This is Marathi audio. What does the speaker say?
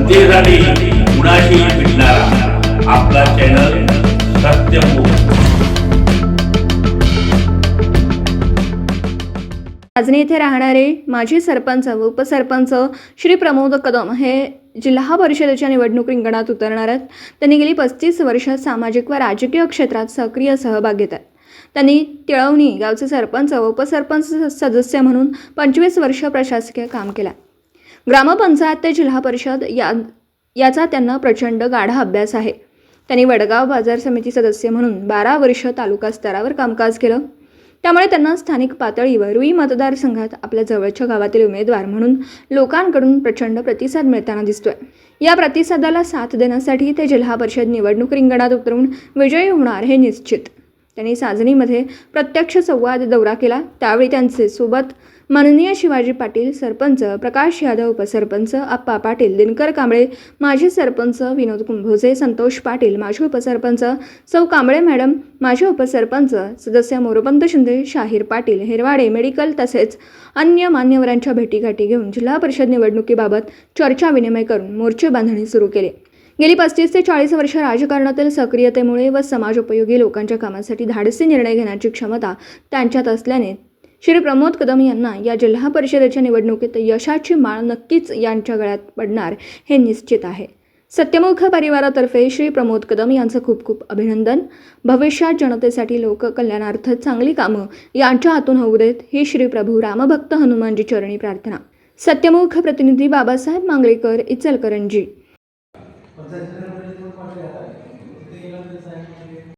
वंचितांनी कुणाशी भेटणारा आपला चॅनल सत्यमुख। राजनी येथे राहणारे माजी सरपंच व उपसरपंच श्री प्रमोद कदम हे जिल्हा परिषदेच्या निवडणूक रिंगणात उतरणार आहेत। त्यांनी गेली 35 वर्ष सामाजिक व राजकीय क्षेत्रात सक्रिय सहभाग घेत आहेत। त्यांनी तिळवणी गावचे सरपंच व उपसरपंच सदस्य म्हणून 25 वर्ष प्रशासकीय काम केले। ग्रामपंचायत ते जिल्हा परिषद याचा त्यांना प्रचंड गाढा अभ्यास आहे। त्यांनी वडगाव बाजार समिती सदस्य म्हणून 12 वर्ष तालुका स्तरावर कामकाज केलं। त्यामुळे त्यांना स्थानिक पातळीवर रुई मतदारसंघात आपल्या जवळच्या गावातील उमेदवार म्हणून लोकांकडून प्रचंड प्रतिसाद मिळताना दिसतोय। या प्रतिसादाला साथ देण्यासाठी ते जिल्हा परिषद निवडणूक रिंगणात उतरून विजयी होणार हे निश्चित। त्यांनी साजणीमध्ये प्रत्यक्ष संवाद दौरा केला। त्यावेळी त्यांचे सोबत माननीय शिवाजी पाटील सरपंच, प्रकाश यादव उपसरपंच, आप्पा पाटील, दिनकर कांबळे माजी सरपंच, विनोद कुंभोजे, संतोष पाटील माजी उपसरपंच, सौ कांबळे मॅडम माजी उपसरपंच, सदस्य मोरोपंत शिंदे, शाहीर पाटील, हेरवाडे मेडिकल तसेच अन्य मान्यवरांच्या भेटीगाठी घेऊन जिल्हा परिषद निवडणुकीबाबत चर्चा विनिमय करून मोर्चे बांधणी सुरू केली। गेली 35 ते 40 वर्ष राजकारणातील सक्रियतेमुळे व समाजोपयोगी लोकांच्या कामासाठी धाडसी निर्णय घेण्याची क्षमता त्यांच्यात असल्याने श्री प्रमोद कदम यांना या जिल्हा परिषदेच्या निवडणुकीत यशाची माळ नक्कीच यांच्या गळ्यात पडणार हे निश्चित आहे। सत्यमुख परिवारातर्फे श्री प्रमोद कदम यांचं खूप खूप अभिनंदन। भविष्यात जनतेसाठी लोककल्याणार्थ चांगली कामं यांच्या हातून होऊ देत ही श्री प्रभू रामभक्त हनुमानजी चरणी प्रार्थना। सत्यमुख प्रतिनिधी बाबासाहेब मांगलेकर, इचलकरंजी।